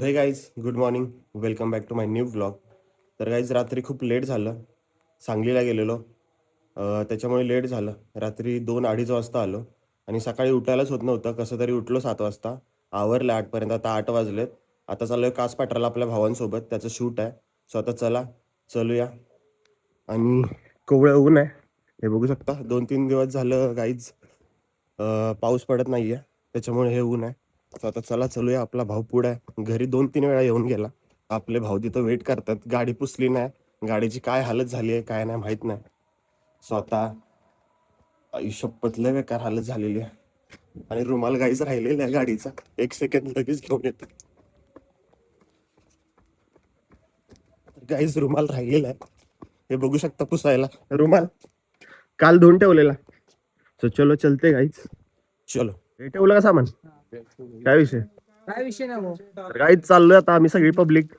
हे guys good morning, welcome back to my new vlog. तर guys रात्री खूप लेट झालं. सांगलीला गेलेलो, त्याच्यामुळे लेट झालं. रात्री 2-2:30 वाजता आलो आणि सकाळी उठायलाच होत नव्हतं. कसं तरी उठलो 7 वाजता, आवरलं 8पर्यंत. आता 8 वाजलेत. आता चाललो आहे कास पाठराला आपल्या भावांसोबत, त्याचं शूट आहे. सो आता चलूया. आणि कोवळं ऊन आहे, हे बघू शकता. 2-3 दिवस झालं गाईज पाऊस पडत नाही आहे, त्याच्यामुळे हे ऊन आहे. तर आता चलूया. आपला भाऊ पुढे आहे, घरी 2-3 वेळा येऊन गेला. आपले भाऊ तिथं वेट करतात. गाडी पुसली नाही, गाडीची काय हालत झाली आहे काय नाही माहित नाही. स्वतः आयुष्यपत लय बेकार हालत झालेली आहे. आणि रुमाल गाईच राहिलेला आहे गाडीचा, 1 सेकंद लगेच घेऊन येतो. गाईच रुमाल राहिलेला आहे, हे बघू शकता पुसायला. रुमाल काल धुवून ठेवलेला. सो चलो चलते गाईच. चलो, हे ठेवलं का सामान? काय विषय नाही गाईच चाललोय आता आम्ही सगळी पब्लिक.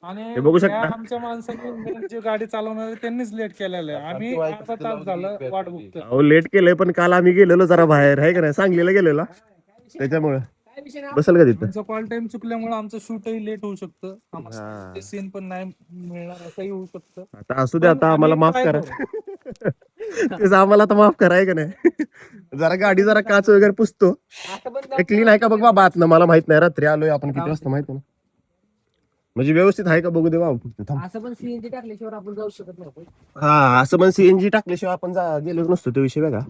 आणि हे बघू शकता. आमच्या माणसाने जे गाडी चालवणार त्यांनीच लेट केलेलं आहे. आम्ही अर्धा तास झालं वाट बघतोय. अहो लेट केलंय, पण काल आम्ही गेलेलो जरा बाहेर, आहे का नाही, सांगलीला गेलेलो, त्याच्यामुळे बसल का तिथं. आमचं कॉल टाइम चुकल्यामुळे आमचं शूटही लेट होऊ शकतं. सीन पण नाही मिळणार असंही होऊ शकतं. आता असू दे, आता आम्हाला माफ करा. तेच आम्हाला आता माफ करा, आहे का नाही. जरा गाडी जरा काच वगैरे पुसतो. क्लीन आहे का बघ बाबा आतनं, मला माहित नाही. रात्री आलोय आपण किती वाजता माहित ना, म्हणजे व्यवस्थित आहे का बघू दे बाबा. असं पण सीएनजी टाकल्याशिवाय आपण जाऊ शकत नाही. हा, असं पण सीएनजी टाकल्याशिवाय आपण गेलोच नसतो, तो विषय वेगळा.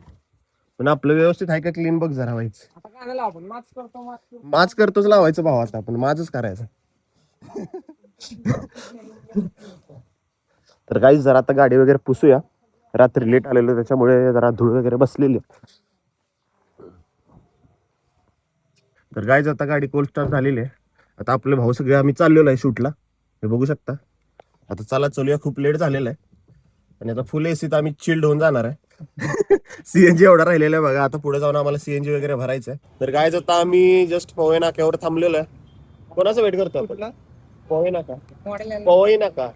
पण आपलं व्यवस्थित आहे का क्लीन बघ जरा व्हायचं. आता कानाला आपण मास्क करतो माच करतोच लावायचं भाव, आता आपण माझच करायचं. तर काही जरा आता गाडी वगैरे पुसूया. रात्री लेट आलेलो त्याच्यामुळे जरा धूळ वगैरे बसलेली. तर गाईज आता गाडी कोल्ड स्टार्ट झालेली आहे. आता आपले भाऊ सगळे आम्ही चाललेलो आहे शूटला, हे बघू शकता. आता चलूया, खूप लेट झालेला आहे. आणि आता फुल एसीत आम्ही चिल्ड होऊन जाणार आहे. सीएनजी एवढा राहिलेला आहे बघा. आता पुढे जाऊन आम्हाला सीएनजी वगैरे भरायचं आहे. तर गाईज आता आम्ही जस्ट पवई नाक्यावर थांबलेलो आहे. कोणाचं वेट करतो आपण? पवई नाका.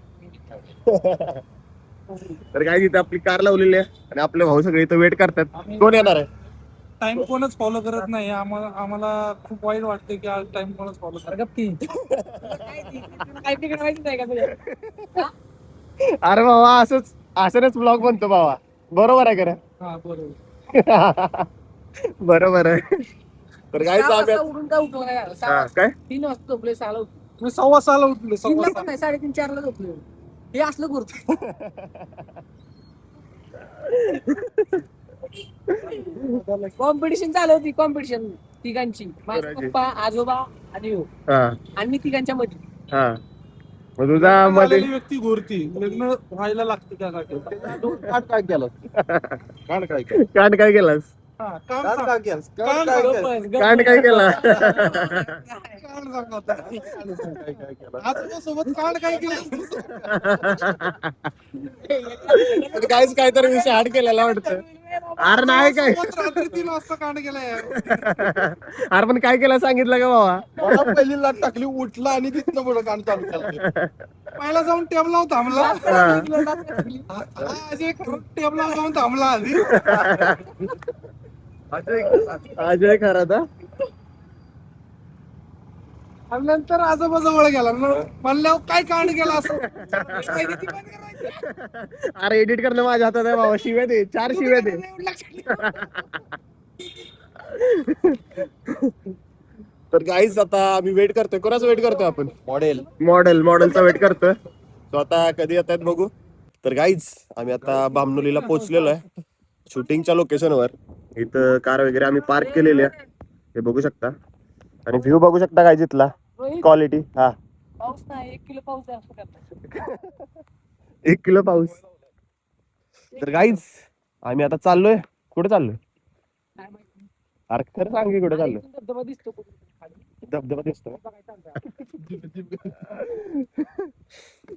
तर काय इथे आपली कार लावलेली आहे आणि आपले भाऊ सगळे इथं वेट करतात. कोण येणार आहे? टाइम कोणच फॉलो करत नाही. आम्हाला खूप वाईट वाटते की आज टाइम कोणच फॉलो करत अरे बाबा, असंच ब्लॉग बनतो बाबा. बरोबर आहे का? हा बरोबर. बरोबर आहे. तर काय उठून काय उठलो नाही काय 3 वाजता झोपले, 6ला उठलो. मी 6:15 उठलो. 3ला पण नाही, 3:30 4ला झोपलो. हे असलं करतो. कॉम्पिटिशन चालू होती, कॉम्पिटिशन तिघांची. माझे पप्पा, आजोबा आणि ह्यो. आणि मी तिघांच्या मध्ये. हा, मग तुझा मध्ये व्यक्ती घोरती लग्न व्हायला लागते त्यासाठी. कांड काय केलास? कांड काय केला? सोबत कांड काय केलं? काहीच काहीतरी विषय हाड केलेला वाटतं. अरे नाही काय, रात्री 3 वाजता कांड केलाय. अरे पण काय केलं सांगितलं का बाबा? पहिली लाट टाकली, उठला आणि तिथनं पुढे काम चालू केलं. पहिला जाऊन टेबलावर थांबला. टेबलावर जाऊन थांबला आधी. अजय खरा था. आणि नंतर आजोबा जवळ गेला. म्हणल्यावर काय कांड केला असं. अरे एडिट करणं माझ्या हातात आहे बाबा. शिव्या दे, 4 शिव्या दे. तर गाईज आता आम्ही वेट करतोय. कोणाचं वेट करतोय आपण? मॉडेलचा वेट करतोय. तो आता कधी येत आहेत बघू. तर गाईज आम्ही आता बामनोलीला पोहोचलेलो आहे, शूटिंगच्या लोकेशनवर. इथं कार वगैरे आम्ही पार्क केलेली आहे, हे बघू शकता. आणि व्ह्यू बघू शकता काय जिथला क्वालिटी. हा, पाऊस नाही, 1 किलो पाऊस आहे असं करतात. 1 किलो पाऊस. तर गाईज आम्ही आता चाललोय. कुठे चाललोय? काय माहिती. अरे खरं सांग की कुठे चाललोय? धबधबा दिसतो कुठे खाली. धबधबा दिसतो.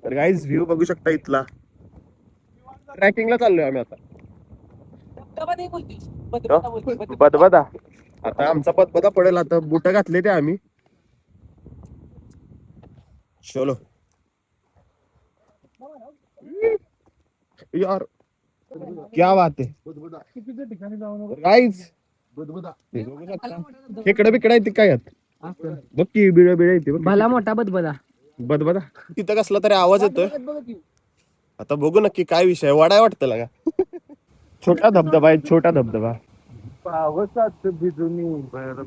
तर गाईज व्ह्यू बघू शकता इथला. ट्रॅकिंगला चाललोय आम्ही आता. धबधबा नाही बोलतेस, बदबदा बोलते. बदबदा. आता आमचा बदबदा पडेल. आता बुट घातले ते आम्ही. चलो यार, क्या बात है. चुकीच्या ठिकाणी जाऊन गाईज बुधबुधा. इकडे बिकडे आहेत काय यात? असं. बघ की बिळ बिळ येते बघ. भला मोठा बदबदा. बदबदा तिथं कसला तरी आवाज येतोय. आता बघू नक्की काय विषय वाडाय वाटतं लागा. छोटा धबधबा आहे, छोटा धबधबा. पावसात भिजून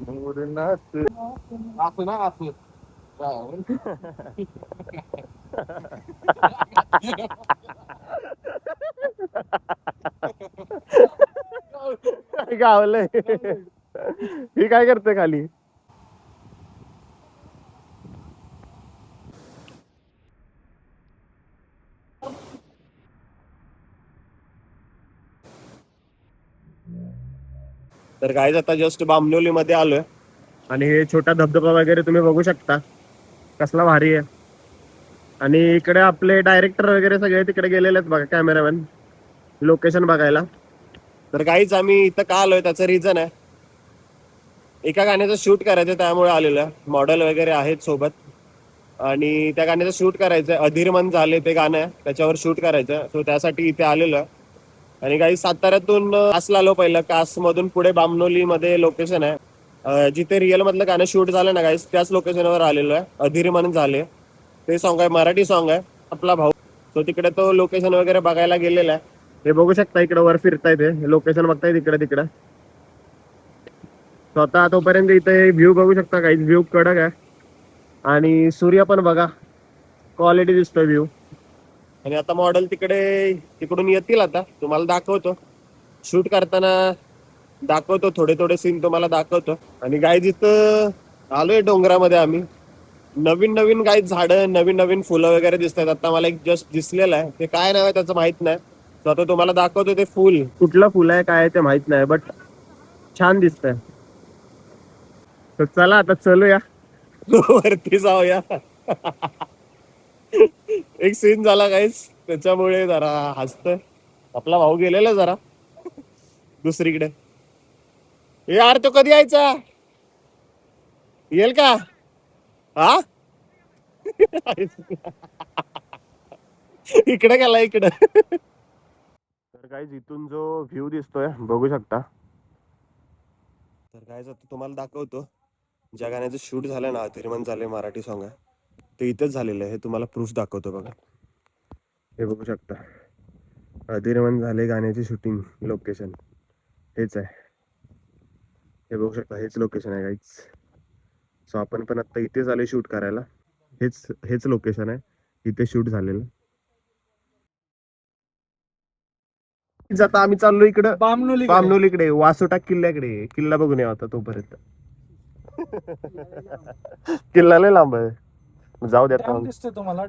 मोर नाच असं ना असं गावलंय. ही काय करते खाली. तर गाईज आता जस्ट बामनोली मध्ये आलोय आणि हे छोटा धबधबा वगैरे तुम्ही बघू शकता कसला भारी आहे. आणि इकडे आपले डायरेक्टर वगैरे सगळे तिकडे गेलेले आहेत बघा, कॅमेरामॅन लोकेशन बघायला. तर गाईज आम्ही इथं का आलोय त्याचं रिझन आहे, एका गाण्याचं शूट करायचं त्यामुळे आलेलं आहे. मॉडेल वगैरे आहेत सोबत आणि त्या गाण्याचं शूट करायचंय. अधीर मन झाले ते गाणं आहे, त्याच्यावर शूट करायचं. सो त्यासाठी इथे आलेलो आहे. आणि काही साताऱ्यातून कासला आलो पहिलं, कास मधून पुढे बामनोली मध्ये लोकेशन आहे. जिथे रिअल मधलं गाणं शूट झालं ना गाईस, त्याच लोकेशनवर आलेलो आहे. अधीर मन झाले ते सॉन्ग आहे, मराठी सॉन्ग आहे. आपला भाऊ तो तिकडे तो लोकेशन वगैरे बघायला गेलेला आहे. हे बघू शकता इकडे वर फिरताय ते लोकेशन बघताय तिकडे तिकडे. स्वतः तोपर्यंत इथे व्ह्यू बघू शकता काही, व्ह्यू कडक आहे आणि सूर्य पण बघा क्वालिटी दिसतोय व्ह्यू. आणि आता मॉडेल तिकडून येतील, आता तुम्हाला दाखवतो शूट करताना, दाखवतो थोडे थोडे सीन तुम्हाला दाखवतो. आणि गाईज इथं आलोय डोंगरामध्ये आम्ही. नवीन नवीन काही झाडं, नवीन नवीन फुलं वगैरे दिसत आहेत. आता मला एक जस्ट दिसलेलं आहे, ते काय नाव आहे त्याचं माहित नाही. तर आता तुम्हाला दाखवतो ते फुल, कुठलं फुल आहे काय ते माहित नाही, बट छान दिसतंय. तर चला आता चलूया वरती जाऊया. एक सीन झाला काहीच त्याच्यामुळे जरा हसतोय. आपला भाऊ गेलेला जरा दुसरीकडे. यार तो कधी यायचा, येईल का हा. इकडे गेला इकडे. तर गाईज इथून जो व्ह्यू दिसतोय बघू शकता. तर गाईज आता तुम्हाला दाखवतो ज्या गाण्याचं शूट झालं ना, अधीरमन झाले मराठी सॉन्ग आहे ते इथेच झालेलं आहे. हे तुम्हाला प्रूफ दाखवतो बघा, हे बघू शकता. अधीरमन झाले गाण्याची शूटिंग लोकेशन हेच आहे, हे बघू शकता. हेच लोकेशन आहे गाईज. सो आपण पण आता इथेच आले शूट करायला. हेच लोकेशन आहे, इथे शूट झालेलं. आता आम्ही चाललो इकडं बामनोलीकडे, वासोटा किल्ल्याकडे. किल्ला बघून या आता तोपर्यंत. किल्ला लय लांब आहे, जाऊ द्या. डॅम दिसतोय तुम्हाला,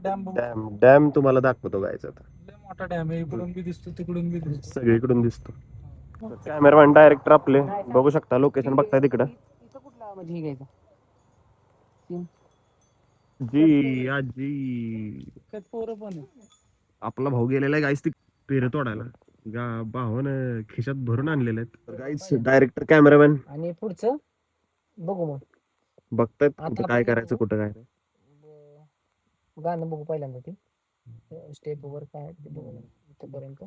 डॅम तुम्हाला दाखवतो गायचं आता. लय मोठा डॅम आहे, इकडून बी दिसतो तिकडून बी दिसतो. सगळीकडून दिसतो. कॅमेरामॅन डायरेक्टर आपले बघू शकता, लोकेशन बघताय तिकडं. कुठला म्हणजे हे घ्यायचा जी आजी त्यात पोरं पण आहे. आपला भाऊ गेलेला आहे गाईस ती पेरं तोडायला. भावान खिशात भरून आणलेले आहेत गाईस. डायरेक्टर कॅमेरामॅन आणि पुढचं बघू मग. बघतायत आता कुठं काय आपण करायचं कुठं काय. गाणं बघू पहिल्यांदा ते स्टेप वर काय ते बघू इथपर्यंत.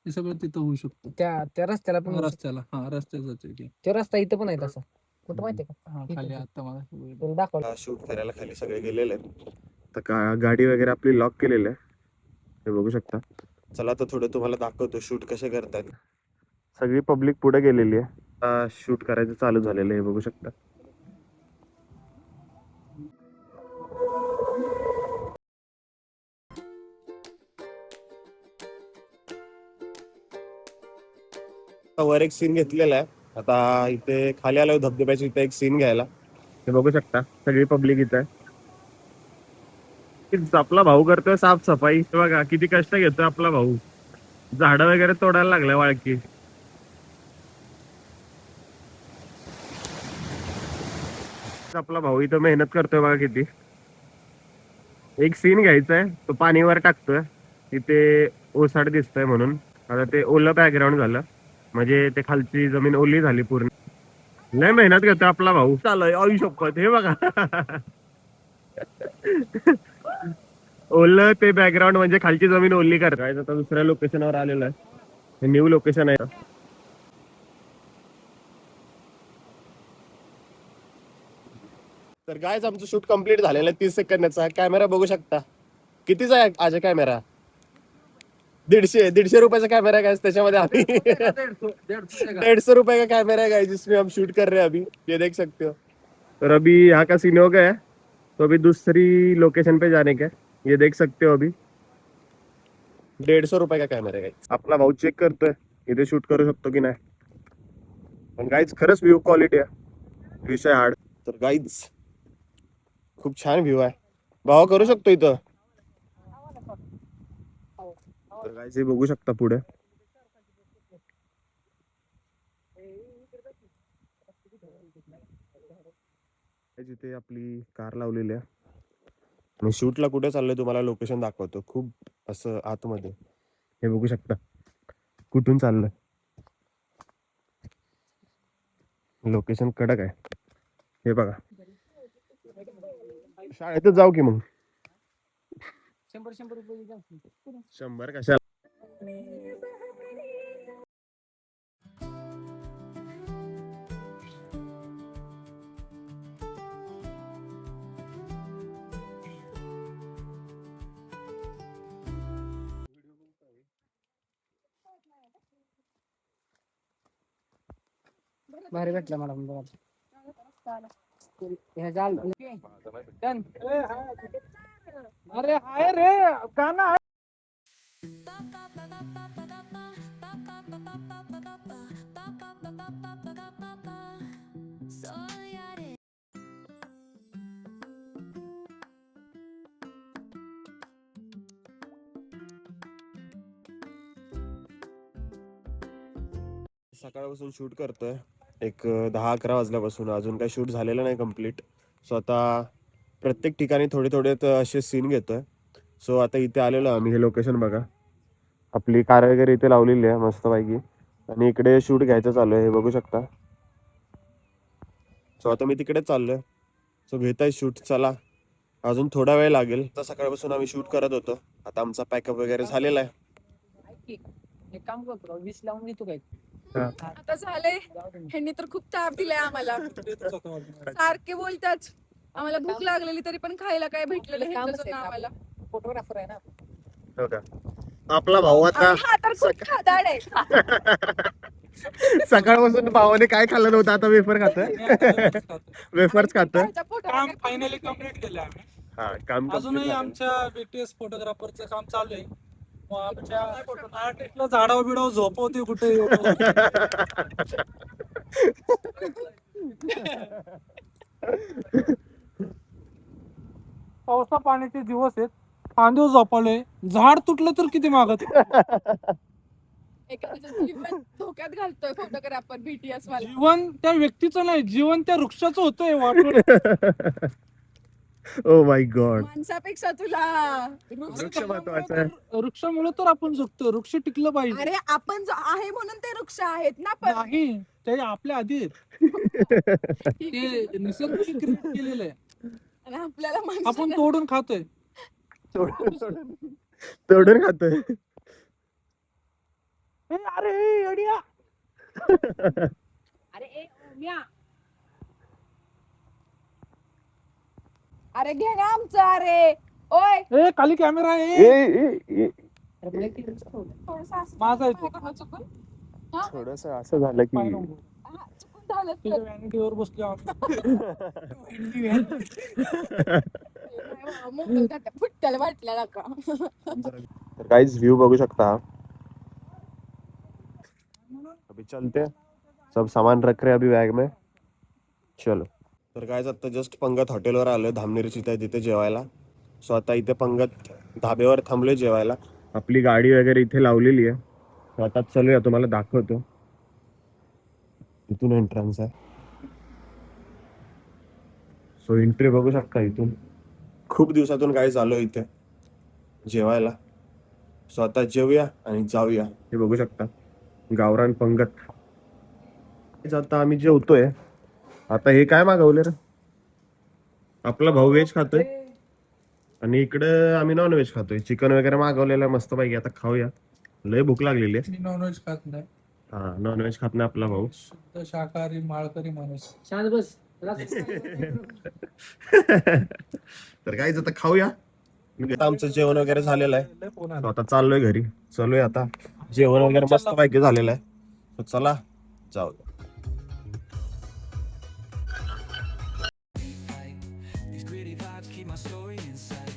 हे सगळं तिथं होऊ शकतं. त्या रस्त्याला पण होऊ शकतं. रस्त्याला, हा रस्त्याचाच आहे ते. तो रस्ता इथं पण आहे तसा, कुठं माहितीये का हा खाली आता मला तुला दाखवलं. शूट करायला खाली सगळे गेलेले आहेत. तर गाडी वगैरे आपली लॉक केलेली आहे, हे बघू शकता. चला तर थोडं तुम्हाला दाखवतो शूट कसे करतात. सगळी पब्लिक पुढे गेलेली आहे, शूट करायचं चालू झालेलं आहे, हे बघू शकता. वर एक सीन घेतलेला आहे, आता इथे खाली आलो धबधब्याच्या इथे एक सीन घ्यायला, हे बघू शकता. सगळी पब्लिक इथे आहे. आपला भाऊ करतोय साफसफाई, बघा किती कष्ट घेतोय आपला भाऊ. झाडं वगैरे तोडायला लागल्या वाळकी. आपला भाऊ इथं मेहनत करतोय बघा किती. एक सीन घ्यायचाय, तो पाणीवर टाकतोय, तिथे ओसाड दिसतोय म्हणून. आता ते ओलं बॅकग्राऊंड झालं, म्हणजे ते खालची जमीन ओली झाली पूर्ण. लय मेहनत करतोय आपला भाऊ. चालय आयुष्यपत हे बघा. ओलं ते बॅकग्राऊंड म्हणजे खालची जमीन ओली करताय. आता दुसऱ्या लोकेशनवर आलेलं आहे, हे न्यू लोकेशन आहे. तर गायच आमचं शूट कम्प्लीट झालेलं आहे 30 सेकंदाचा. कॅमेरा बघू शकता कितीचा आहे आज कॅमेरा. 150 रुपयाचा कॅमेरा है गाइस. त्याच्यामध्ये आम्ही 150 रुपए का कैमरा है गाइस जिसमें हम शूट कर रहे हैं अभी. ये देख सकते हो. और अभी यहाँ का सीन हो गया है तो अभी दूसरी लोकेशन पे जाने का है. ये देख सकते हो अभी 150 रुपए का कॅमेरा आहे गाइस. आपला भाऊ चेक करतोय इथे शूट करू शकतो की नाही. पण गाइस खरंच व्ह्यू क्वालिटी आहे विषय हार्ड. तर गाइस खूप छान व्ह्यू आहे. भावा करू शकतो इथं. तर गाइस हे बघू शकता पुढे जिथे आपली कार लावलेली आहे आणि शूटला कुठे चाललंय तुम्हाला लोकेशन दाखवतो. खूप असं आतमध्ये हे बघू शकता कुठून चाललंय. लोकेशन कडक आहे हे बघा. शाळेतच जाऊ की मग. 100 रुपये द्या. 100 कशा. भारी भेटला मॅडम. हे झालं डन. अरे हाय रे गाणं आहे. सकाळपासून शूट करतोय. एक 10-11 वाजल्यापासून अजून काही शूट झालेलं नाही कम्प्लीट. सो आता प्रत्येक ठिकाणी थोडे थोडे असे सीन घेतोय. सो आता इथे आलेलो आम्ही. हे लोकेशन बघा. आपली कार वगैरे इथे लावलेली आहे मस्तपैकी आणि इकडे शूट घ्यायचं चालू आहे हे बघू शकता. सो आता मी तिकडे चाललोय. सो घेताय शूट. चला अजून थोडा वेळ लागेल. आता सकाळपासून आम्ही शूट करत होतो. आता आमचा पॅकअप वगैरे झालेला आहे. एक काम करतो 20 लावून घेतो काय. आता झालंय. ह्यांनी तर खूप ताप दिलाय आम्हाला. सारखे बोलतात आम्हाला भूक लागलेली तरी पण खायला काय भेटलेलं ह्यांच्याकडून आम्हाला. फोटोग्राफर आहे ना. हो का. आपला भाऊ आता आणि हा तर खूप खादाड आहे. सकाळपासून भावाने काय खाल्लं नव्हतं आता वेफर खातोय. वेफर्स खातोय. ह्याचा photo काम काढ. फायनली कम्प्लीट केलं आम्ही. हा काम अजूनही आमच्या बीटीएस फोटोग्राफरचं काम चालू आहे. मग आमच्या आर्टिस्टला झाडावर बिडावर झोपवते कुठे. पावसा पाण्याचे दिवस आहेत. फांदीवर झोपवले. झाड तुटलं तर किती मागत. एखाद्याचं जीवन धोक्यात घालतोय फोटोग्राफर बीटीएस वाला. जीवन त्या व्यक्तीचं नाही, जीवन त्या वृक्षाचं होतंय वाटून. Oh my God. माणसापेक्षा तुला वृक्ष महत्वाचा आहे. वृक्षामुळे तर आपण जगतो. वृक्ष टिकलं पाहिजे. अरे आपण जो आहे म्हणून ते वृक्ष आहेत ना. पण नाही ते आपल्या आधी आहेत. ते निसर्गाने क्रिएट केलेलं आहे. आणि आपल्याला आपण माणसाला- तोडून खातोय. तोडून खातोय. अरे अडिया. अरे ए ओम्या. अरे घे ना आमचं. अरे ओय ए खाली कॅमेरा आहे. अरे मला किती दिवस थोडंसं असं माझा आहे तो. माझ्याकडनं चुकून थोडस असं झालं की पाय नको. हा, चुकून झालं तुझ्या तर. व्हॅनिटीवर बसलो आम्ही. मोकळं जातं. फुट्ट्याला वाटलं नका. तर गाइस व्ह्यू बघू शकता. अभी चलते सब सामान रख रहे अभी बैग में. चलो. तर गाइस आता जस्ट पंगत हॉटेलवर आलोय. धामनेरची तिथे जेवायला. सो आता इथे पंगत धाब्यावर थांबलोय जेवायला. आपली गाडी वगैरे इथे लावलेली आहे. सो आता चलूया तुम्हाला दाखवतो. इथून एंट्रन्स आहे. सो एंट्री बघू शकता इथून. खूप दिवसातून गाइस आलो इथे जेवायला. सो आता जेवूया आणि जाऊया. हे बघू शकता गावरान पंगत. आता आम्ही जेवतोय. आता हे काय मागवले रे. आपला भाऊ व्हेज खातोय आणि इकडे आम्ही नॉन व्हेज खातोय. चिकन वगैरे मागवलेलं आहे मस्त पैकी. आता खाऊया. लय भूक लागलेली आहे. मी नॉनव्हेज खात नाही. हा नॉन व्हेज खात नाही आपला भाऊ. शुद्ध शाकाहारी माळकरी माणूस. शांत बस. तर काहीच आता खाऊया. आता आमचं जेवण वगैरे झालेलं आहे. तो आता चाललोय घरी. चालूय आता जेवण वगैरे मस्त पैकी झालेलं आहे. तर चला जाऊ. These gritty vibes keep my story inside.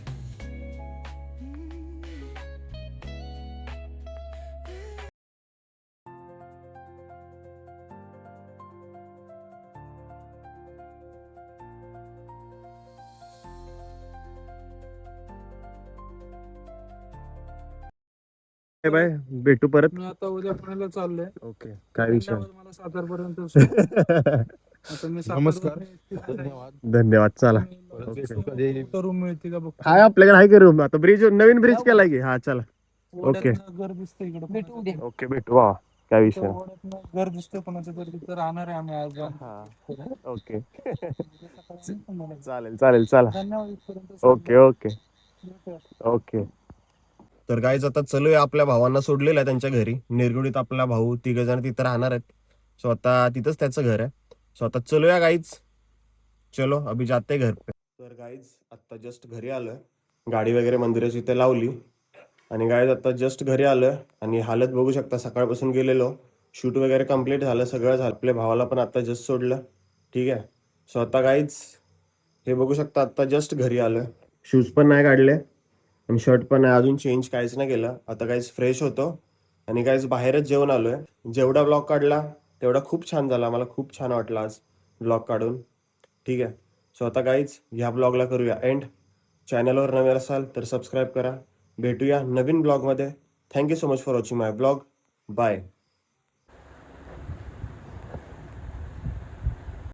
Bye भेटू परत. मी आता उद्या पुण्याला चाललोय. ओके काय विषय पुण्यावर मला सातारपर्यंत आता मी नमस्कार. धन्यवाद. धन्यवाद. चला रूम मिळते का बघ. काय आपल्याकडे आहे का रूम. आता ब्रिज नवीन ब्रिज केलाय की. हा चला ओके. घर दिसतंय इकडे. भेटू उद्या. ओके भेटू. वा काय विषय नाही. वड्यातनं घर दिसतंय कोणाचं तरी तिथं राहणार आहे आम्ही आज. हा ओके धन्यवाद. चालेल चालेल चला इथपर्यंत ओके ओके ओके. तर गाईज आता चलूया. आपल्या भावांना सोडलेलं आहे त्यांच्या घरी निरगुडीत. आपला भाऊ 3 जण तिथं राहणार आहेत. सो आता तिथंच त्याचं घर आहे. सो आता चलूया गाईज. चलो अभी जाते घर पे. तर गाईज आता जस्ट घरी आलोय. गाडी वगैरे मंदिराची इथे लावली आणि गाईज आता जस्ट घरी आलोय आणि हालत बघू शकता. सकाळपासून गेलेलो. शूट वगैरे कम्प्लीट झालं. सगळं झालं. आपल्या भावाला पण आता जस्ट सोडलं. ठीक आहे. सो आता गाईज हे बघू शकता. आता जस्ट घरी आलोय. शूज पण नाही काढले आणि शर्ट पण नाही अजून चेंज काहीच नाही केलं. आता काहीच फ्रेश होतो आणि काहीच बाहेरच जेवण आलोय. जेवढा ब्लॉग काढला तेवढा खूप छान झाला. मला खूप छान वाटलं आज ब्लॉग काढून. ठीक आहे. सो आता काहीच ह्या ब्लॉगला करूया एंड. चॅनलवर नवीन असाल तर सबस्क्राईब करा. भेटूया नवीन ब्लॉगमध्ये. Thank you so much for watching my blog. Bye.